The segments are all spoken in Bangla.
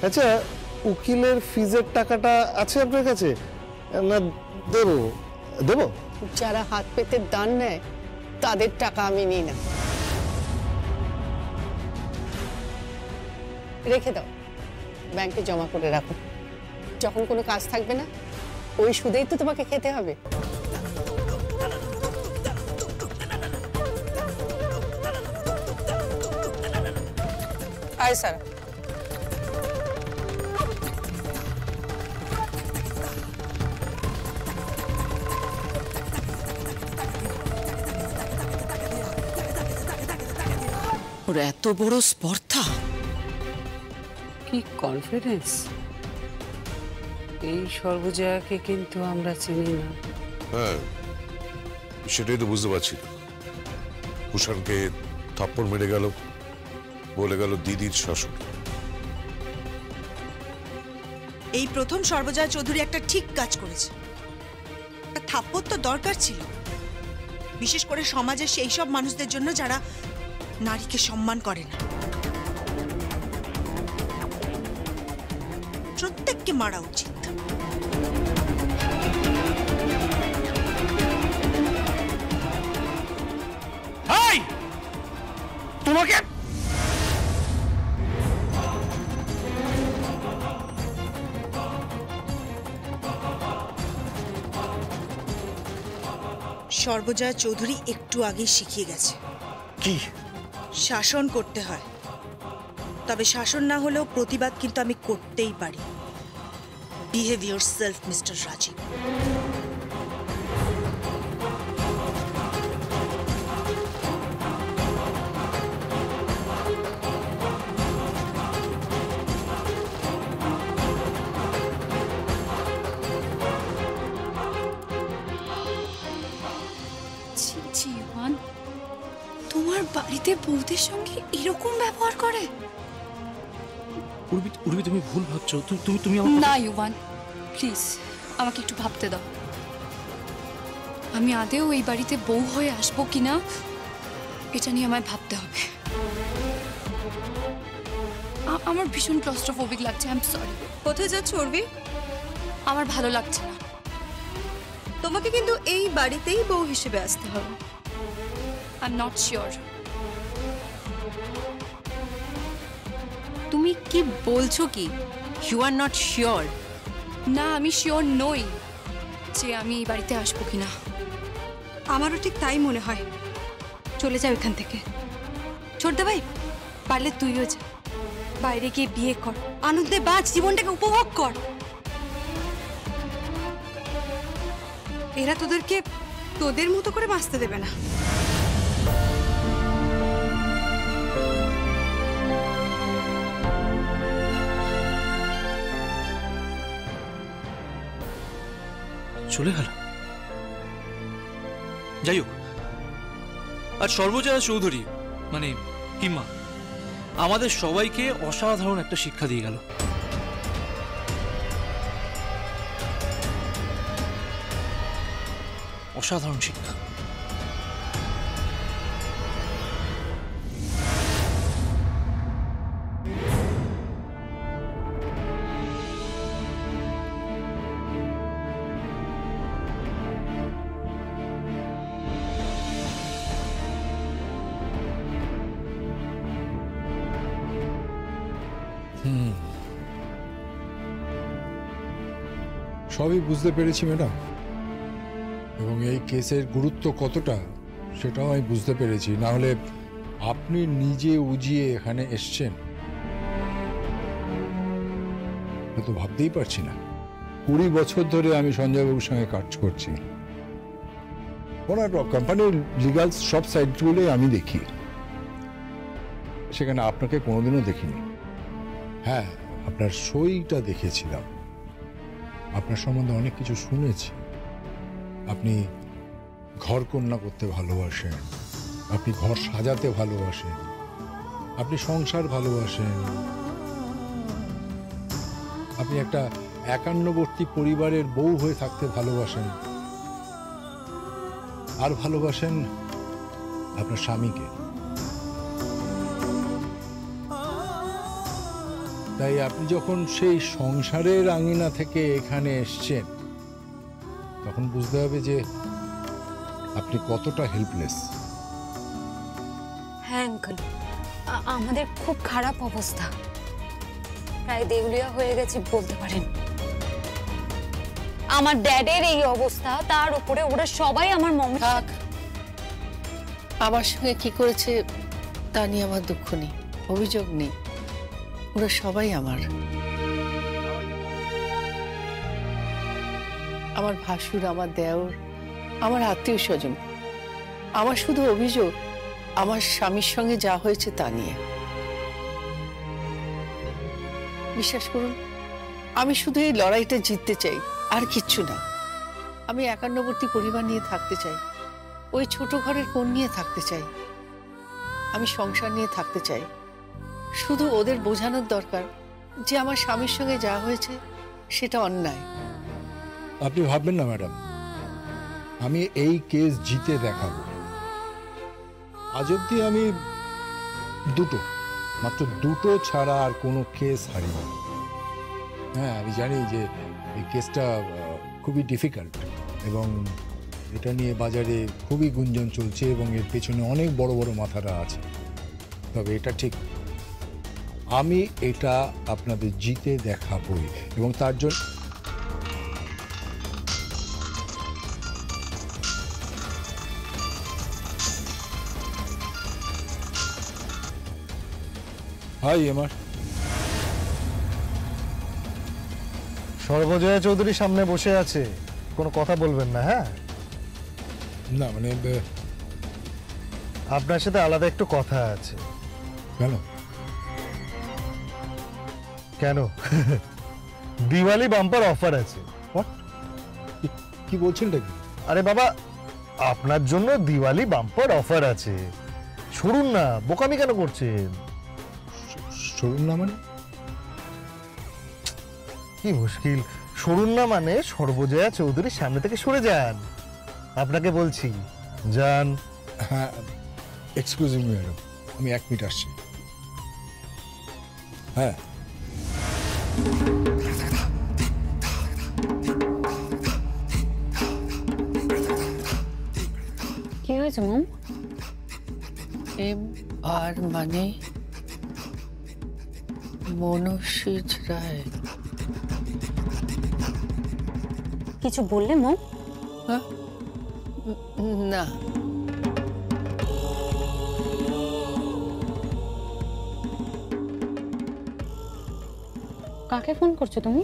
আচ্ছা, উকিলের ফিজের টাকাটা আছে আপনার কাছে? না দেবো? দেবো? যারা হাত পেতে দান নেয় তাদের টাকা আমি নিই না। রেখে দাও, ব্যাংকে জমা করে রাখো। যখন কোনো কাজ থাকবে না, ওই সুদেই তো তোমাকে খেতে হবে। আয় স্যার। ওর এত বড় স্পর্ধা! কি কনফিডেন্স! এই সর্বজয়াকে কিন্তু আমরা চিনি না। হ্যাঁ, সেটাই তো বুঝতে পারছি না। কুষাণকে থাপ্পড় মেরে গেল, বলে গেল দিদির শাশুড়ি। এই প্রথম সর্বজয়া চৌধুরী একটা ঠিক কাজ করেছে। থাপ্পড় তো দরকার ছিল, বিশেষ করে সমাজের সেই সব মানুষদের জন্য যারা নারীকে সম্মান করে না। প্রত্যেককে মারা উচিত। তোমাকে সর্বজয়া চৌধুরী একটু আগেই শিখিয়ে গেছে কি শাসন করতে হয়। তবে শাসন না হলেও প্রতিবাদ কিন্তু আমি করতেই পারি। Behave yourself mister Rajiv. তোমার বাড়িতে বউদের সঙ্গে এরকম ব্যবহার করে? উর্বি, তুমি ভুল ভাবছো। তুমি না ইউভান, প্লিজ আমাকে একটু ভাবতে দাও। আমি আদেও এই বাড়িতে বউ হয়ে আসবো কিনা এটা নিয়ে আমায় ভাবতে হবে। আমার ভীষণ ক্লস্ট্রোফোবিক লাগছে। I am sorry. কোথায় যাচ্ছ উর্বি? আমার ভালো লাগছে না। তোমাকে কিন্তু এই বাড়িতেই বউ হিসেবে আসতে হবে। I am not sure. তুমি কি বলছো কি? You are not sure? না, আমি শিওর নই যে আমি এই বাড়িতে আসবো কিনা। আমারও ঠিক তাই মনে হয়। চলে যাও এখান থেকে। ছোটদা ভাই, পারলে তুইও যা। বাইরে গিয়ে বিয়ে কর, আনন্দে বাঁচ, জীবনটাকে উপভোগ কর। এরা তোদেরকে তোদের মতো করে বাঁচতে দেবে না। চলে গেল। যাই হোক, আর সর্বজয়া চৌধুরী মানে হিমা আমাদের সবাইকে অসাধারণ একটা শিক্ষা দিয়ে গেল। অসাধারণ শিক্ষা। সবই বুঝতে পেরেছি ম্যাডাম, এবং এই কেসের গুরুত্ব কতটা সেটাও আমি বুঝতে পেরেছি। না হলে আপনি নিজে উজিয়ে এখানে এসছেন তো ভাবতেই পারছি না। 20 বছর ধরে আমি সঞ্জয়বাবুর সঙ্গে কাজ করছি। ওনার কোম্পানির লিগাল সব সাইটগুলোই আমি দেখি, সেখানে আপনাকে কোনোদিনও দেখিনি। হ্যাঁ, আপনার সইটা দেখেছিলাম, আপনার সম্বন্ধে অনেক কিছু শুনেছি। আপনি ঘর কন্যা করতে ভালোবাসেন, আপনি ঘর সাজাতে ভালোবাসেন, আপনি সংসার ভালোবাসেন, আপনি একটা একান্নবর্তী পরিবারের বউ হয়ে থাকতে ভালোবাসেন, আর ভালোবাসেন আপনার স্বামীকে। তাই আপনি যখন সেই সংসারের আঙিনা থেকে এখানে এসছেন তখন বুঝতে হবে যে আপনি কতটা হেল্পলেস। হ্যাঁ আঙ্কেল, আমাদের খুব খারাপ অবস্থা, প্রায় দেউলিয়া হয়ে গেছি বলতে পারেন। আমার ড্যাডের এই অবস্থা, তার উপরে ওরা সবাই আমার মম। থাক, আমার সঙ্গে কি করেছে তা নিয়ে আমার দুঃখ নেই, অভিযোগ নেই, ওরা সবাই আমার ভাসুর, আমার দেওর, আমার আত্মীয় স্বজন। আমার শুধু অভিযোগ আমার স্বামীর সঙ্গে যা হয়েছে তা নিয়ে। বিশ্বাস করুন, আমি শুধু এই লড়াইটা জিততে চাই, আর কিচ্ছু না। আমি একান্নবর্তী পরিবার নিয়ে থাকতে চাই, ওই ছোট ঘরের কোণ নিয়ে থাকতে চাই, আমি সংসার নিয়ে থাকতে চাই। শুধু ওদের বোঝানোর দরকার যে আমার স্বামীর সঙ্গে যা হয়েছে সেটা অন্যায়। আপনি ভাববেন না ম্যাডাম, আমি এই কেস জিতে দেখাবো। আজ অব্দি আমি মাত্র দুটো ছাড়া আর কোনো কেস হারিনি। হ্যাঁ, আমি জানি যে এই কেসটা খুবই ডিফিকাল্ট এবং এটা নিয়ে বাজারে খুবই গুঞ্জন চলছে এবং এর পেছনে অনেক বড় বড় মাথারা আছে। তবে এটা ঠিক, আমি এটা আপনাদের জিতে দেখাবই এবং তার জন্য হাই আমার সর্বজয়া চৌধুরী সামনে বসে আছে, কোনো কথা বলবেন না। হ্যাঁ, না মানে আপনার সাথে আলাদা একটু কথা আছে। কেন কেন? দিওয়ালি বাম্পার অফার আছে। What? কি বলছেন নাকি? আরে বাবা, আপনার জন্য দিওয়ালি বাম্পার অফার আছে, শুনুন না, বোকামি কেন করছেন? শুনুন না মানে কি মুশকিল, সরুন না মানে সর্বজয়া চৌধুরীর সামনে থেকে সরে যান। আপনাকে বলছি, যান। হ্যাঁ, এক্সকিউজ মি ম্যাডাম, আমি 1 মিনিট আসছি। হ্যাঁ, কি হয়েছে মম? আর মানে মনসিজ রায়। কিছু বললে মম? হ্যাঁ? না, কাকে ফোন করছো তুমি?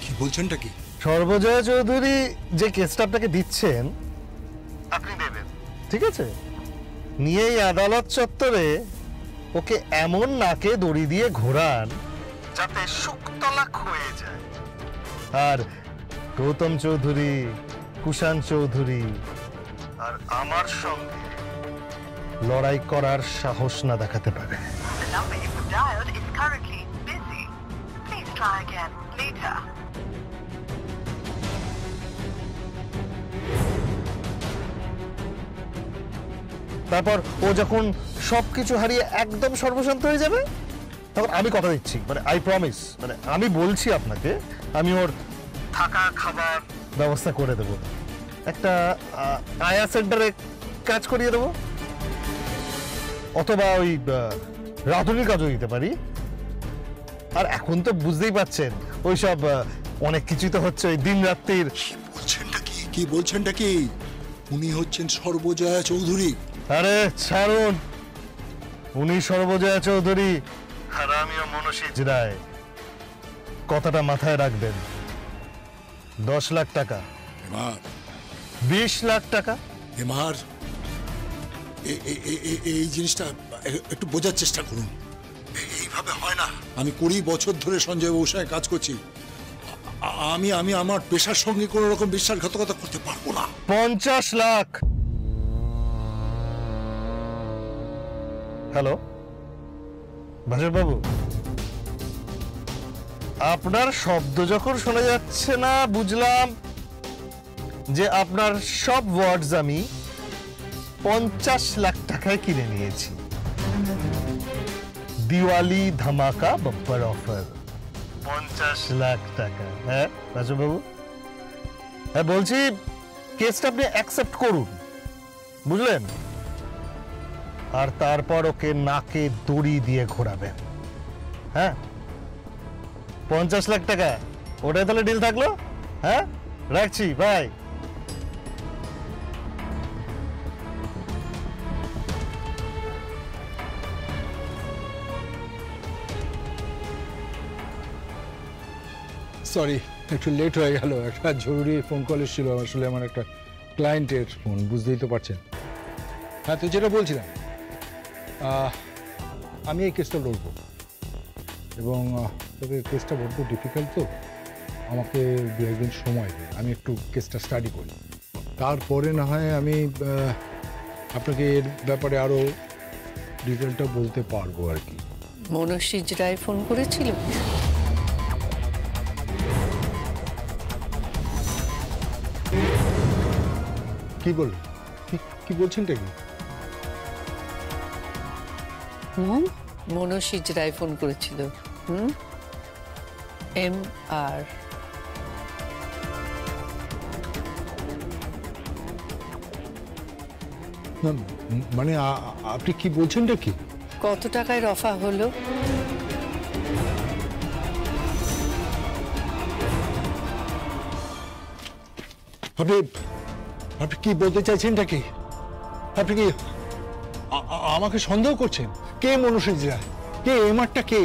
কি বলছেনটা কি? সর্বজয়া চৌধুরী যে কেসটা আপনাকে দিচ্ছেন আপনি দেবেন, ঠিক আছে? নিয়েই আদালত চত্বরে ওকে এমন নাকে দড়ি দিয়ে ঘোরান যাতে শুকতলাক হয়ে যায়। আর গৌতম চৌধুরী, কুষাণ চৌধুরী আর আমার সঙ্গে লড়াই করার সাহস না দেখাতে পারে। The number you have dialed is currently busy. Please try again later. তারপর ও যখন সবকিছু হারিয়ে একদম সর্বশান্ত হয়ে যাবে, তখন আমি কথা দিচ্ছি, মানে আই প্রমিস, মানে আমি বলছি আপনাকে, আমি ওর থাকা খাবার ব্যবস্থা করে দেব, একটা আয়া সেন্টারে কাজ করিয়ে দেবো, অথবা ওই রাঁধুনি কাজও দিতে পারি। আর এখন তো বুঝতেই পাচ্ছেন ওইসব অনেক কিছুই তো হচ্ছে ওই দিন রাত্রির। কি বলছেনটা কি? উনি হচ্ছেন সর্বজয়া চৌধুরী। আরে ছাড়ুন, উনি সর্বজয়া চৌধুরী আর আমিও মনসিজ রায়। কথাটা মাথায় রাখবেন। 10 লাখ টাকা, 20 লাখ টাকা। এমার এই জিনিসটা একটু বোঝার চেষ্টা করুন, এইভাবে হয় না। আমি 20 বছর ধরে সঞ্জয় বাবুর সঙ্গে কাজ করছি, আমি আমার পেশার সঙ্গে কোনো রকম বিশ্বাসঘাতকতা করতে পারবো না। 50 লাখ। হ্যালো বাবু, আপনার শব্দ যখন শোনা যাচ্ছে না, বুঝলাম যে আপনার সব ওয়ার্ডস আমি 50 লাখ টাকায় কিনে নিয়েছি। দিওয়ালি ধামাকা বাম্পার অফার 50 লাখ টাকা। হ্যাঁ রাজু বাবু, হ্যাঁ বলছি কেসটা আপনি অ্যাকসেপ্ট করুন, বুঝলেন? আর তারপর ওকে নাকে দড়ি দিয়ে ঘোরাবেন। হ্যাঁ 50 লাখ টাকা, ওটাই তাহলে ডিল থাকলো। হ্যাঁ রাখছি, বাই। সরি, একটু লেট হয়ে গেল, একটা জরুরি ফোন কল এসেছিল, আসলে আমার একটা ক্লায়েন্টের ফোন, বুঝতেই তো পারছেন। হ্যাঁ, তো যেটা বলছিলাম, আমি এই কেসটা লড়বো, এবং তবে কেসটা বড্ড ডিফিকাল্ট, তো আমাকে দু একদিন সময় দিন, আমি একটু কেসটা স্টাডি করি, তারপরে না হয় আমি আপনাকে এর ব্যাপারে আরও ডিটেলটা বলতে পারবো আর কি। মনস্বীজ রায় ফোন করেছিল? কি বললেন? কি বলছেনটা কি? মনস্বীজ রায় ফোন করেছিল। MR। মানে আপনি কি বলছেনটা কি? কত টাকায় রফা হলো? আপনি কি বলতে চাইছেনটা কি? আপনি কি আমাকে সন্দেহ করছেন? কে মনস্বীজ রায়? কে এমআরটা? কে?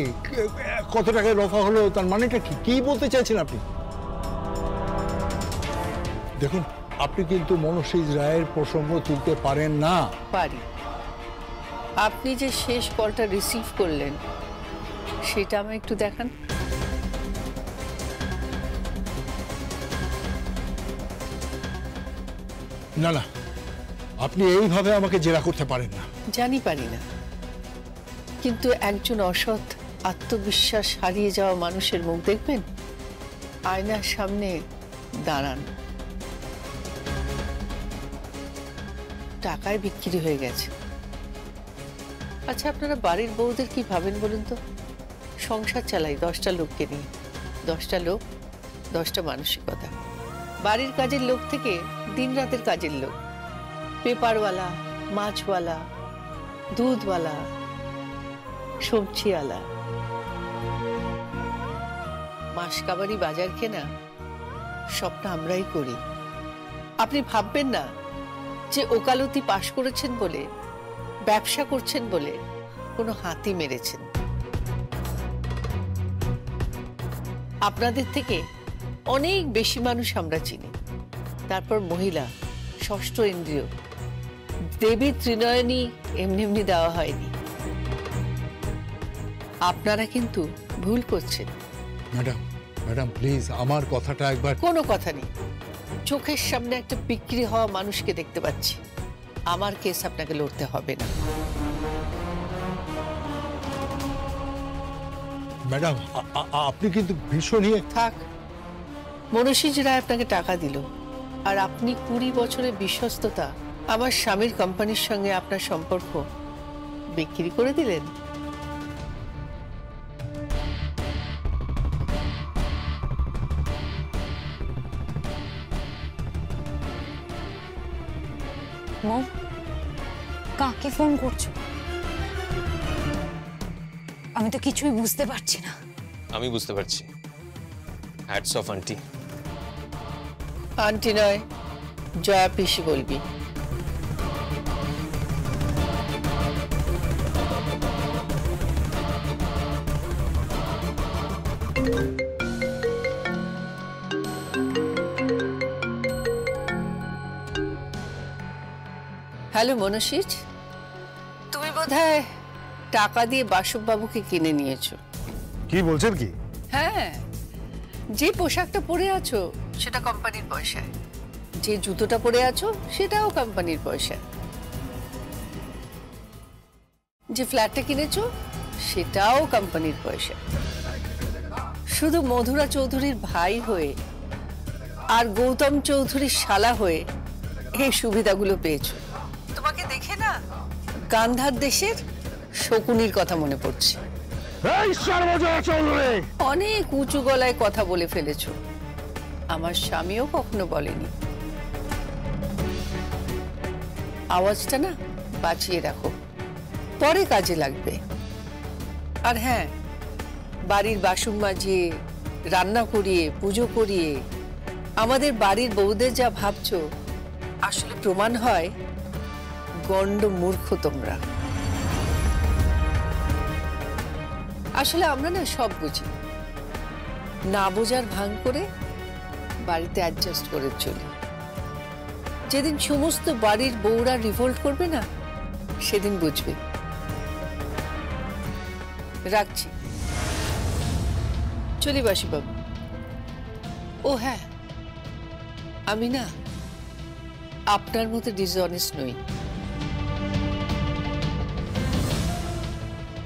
কত টাকায় রফা হলো তার মানেটা কি? কি বলতে চাইছেন আপনি? দেখুন, আপনি কিন্তু মনস্বীজ রায়ের প্রসঙ্গ তুলতে পারেন না। পারি। আপনি যে শেষ কলটা রিসিভ করলেন সেটা আমায় একটু দেখান। না না, আপনি এইভাবে আমাকে জেরা করতে পারেন না। জানি পারি না, কিন্তু একজন অসৎ আত্মবিশ্বাস হারিয়ে যাওয়া মানুষের মুখ দেখবেন, আয়নার সামনে দাঁড়ান, টাকায় বিক্রি হয়ে গেছে। আচ্ছা, আপনারা বাড়ির বউদের কি ভাবেন বলুন তো? সংসার চালাই 10টা লোককে নিয়ে, 10টা লোক 10টা মানসিকতা। বাড়ির কাজের লোক থেকে দিন রাতের কাজের লোক, পেপারওয়ালা, মাছওয়ালা, দুধওয়ালা, সবজিওয়ালা, মাসকাবারি বাজার কেনা সবটা আমরাই করি। আপনি ভাববেন না যে ওকালতি পাশ করেছেন বলে, ব্যবসা করছেন বলে কোনো হাতি মেরেছেন। আপনাদের থেকে অনেক বেশি মানুষ আমরা চিনি। তারপর মহিলা, ষষ্ঠ ইন্দ্রিয়, দেবী ত্রিনয়নী এমনি এমনি দেওয়া হয়নি। আপনারা কিন্তু ভুল করছেন। ম্যাডাম প্লিজ, আমার কথাটা একবার। কোনো কথা নেই, চোখের সামনে একটা বিক্রি হওয়া মানুষকে দেখতে পাচ্ছি। আমার কেস আপনাকে লড়তে হবে না। ম্যাডাম, আপনি কিন্তু ভীষণ থাক। মনস্বীজ রায় আপনাকে টাকা দিল, আর আপনি 20 বছরের বিশ্বস্ততা, আমার স্বামীর কোম্পানির সঙ্গে আপনার সম্পর্ক বিক্রি করে দিলেন। মম, কাকে ফোন করছো? আমি তো কিছুই বুঝতে পারছি না। আমি বুঝতে পারছি। Hats off aunty. আন্টি নয়, জয়া পিসি বলবি। হ্যালো মনস্বীজ, তুমি বোধহয় টাকা দিয়ে বাসব বাবুকে কিনে নিয়েছো। কি বলছেন কি? হ্যাঁ, যে পোশাকটা পরে আছো সেটা কোম্পানির পয়সায়, যে জুতোটা পরে আছো সেটাও কোম্পানির পয়সায়, যে ফ্ল্যাটটা কিনেছো সেটাও কোম্পানির পয়সা। শুধু মধুরা চৌধুরীর ভাই হয়ে আর গৌতম চৌধুরীর শালা হয়ে এই সুবিধাগুলো পেয়েছো। তোমাকে দেখে না গান্ধার দেশের শকুনির কথা মনে পড়ছে। অনেক উঁচু গলায় কথা বলে ফেলেছো, আমার স্বামীও কখনো বলেনি। আওয়াজটা না বাঁচিয়ে রাখো, পরে কাজে লাগবে। আর হ্যাঁ, বাড়ির বাসন মাজিয়ে, রান্না করিয়ে, পুজো করিয়ে আমাদের বাড়ির বউদের যা ভাবছো, আসলে প্রমাণ হয় গণ্ড মূর্খ তোমরা। আসলে আমরা না সব বুঝি, না বোঝার ভান করে বাড়িতে অ্যাডজাস্ট করে চলি। যেদিন সমস্ত বাড়ির বউরা রিভোল্ট করবে না, সেদিন বুঝবে। রাখছি, চলি বাসিবাবু। ও হ্যাঁ, আমি না আপনার মতো ডিসঅনেস্ট নই।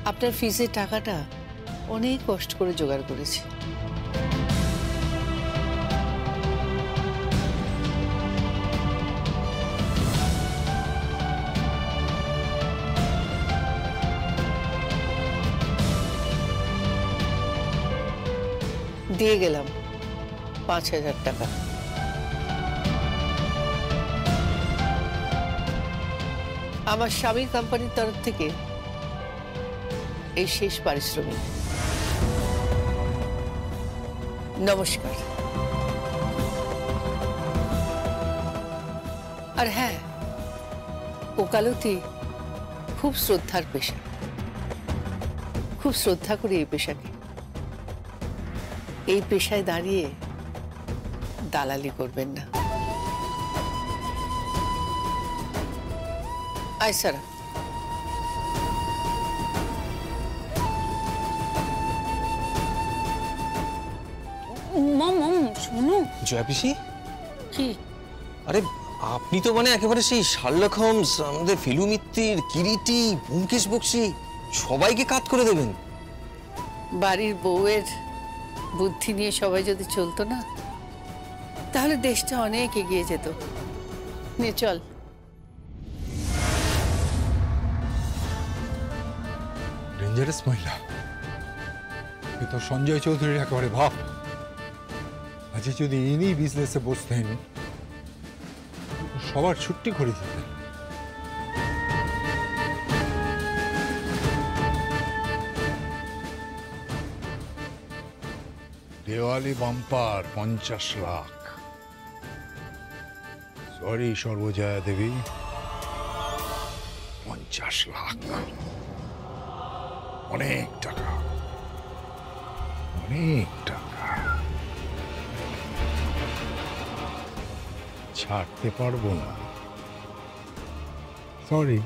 আপনার ফিজের টাকাটা অনেক কষ্ট করে জোগাড় করেছি। দিয়ে গেলাম 5,000 টাকা। আমার স্বামীর কোম্পানির তরফ থেকে এই শেষ পারিশ্রমিক। নমস্কার। আর হ্যাঁ, ওকালতি খুব শ্রদ্ধার পেশা, খুব শ্রদ্ধা করি এই পেশাকে। এই পেশায় দাঁড়িয়ে দালালি করবেন না। আয় সারা। মম শোনো। জয়াপিসি, কি? আরে আপনি তো মানে একেবারে সেই শার্লক হোমস, আমাদের ফেলু মিত্তির, কিরিটি, ব্যোমকেশ বক্সী সবাইকে কাত করে দেবেন। বাড়ির বউয়ের বুদ্ধি নিয়ে সবাই যদি চলতো না, তাহলে দেশটা অনেক এগিয়ে যেত। নে চল। ডেঞ্জারাস মহিলা। এ তো সঞ্জয় চৌধুরীর একেবারে ভাব। আজ যদি ইনি বিজনেসে বসতেন, সবার ছুটি করে দিতেন। দেওয়ালি বাম্পার 50 লাখ। সরি সর্বজয়া দেবী, 50 লাখ অনেক টাকা, অনেক টাকা। ছাড়তে পারবো না, সরি।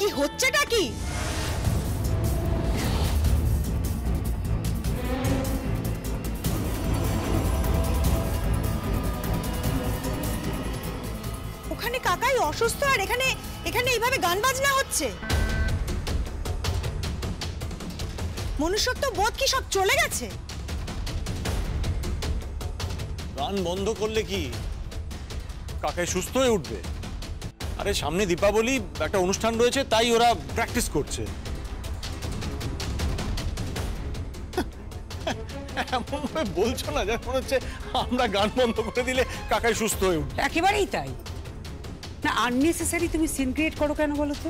কি হচ্ছেটা কি? ওখানে কাকাই অসুস্থ আর এখানে এখানে এইভাবে গান বাজনা হচ্ছে। মনুষ্যত্ব বোধ কি সব চলে গেছে? গান বন্ধ করলে কি কাকাই সুস্থ হয়ে উঠবে? আরে সামনে দীপাবলি, একটা অনুষ্ঠান রয়েছে, তাই ওরা প্র্যাকটিস করছে। এমন ভাবে বলছো না যেন মনে হচ্ছে আমরা গান বন্ধ করে দিলে কাকাই সুস্থ হয়ে উঠবে। একেবারেই তাই না। আননেসেসারি তুমি সিন ক্রিয়েট করো কেন বলো তো?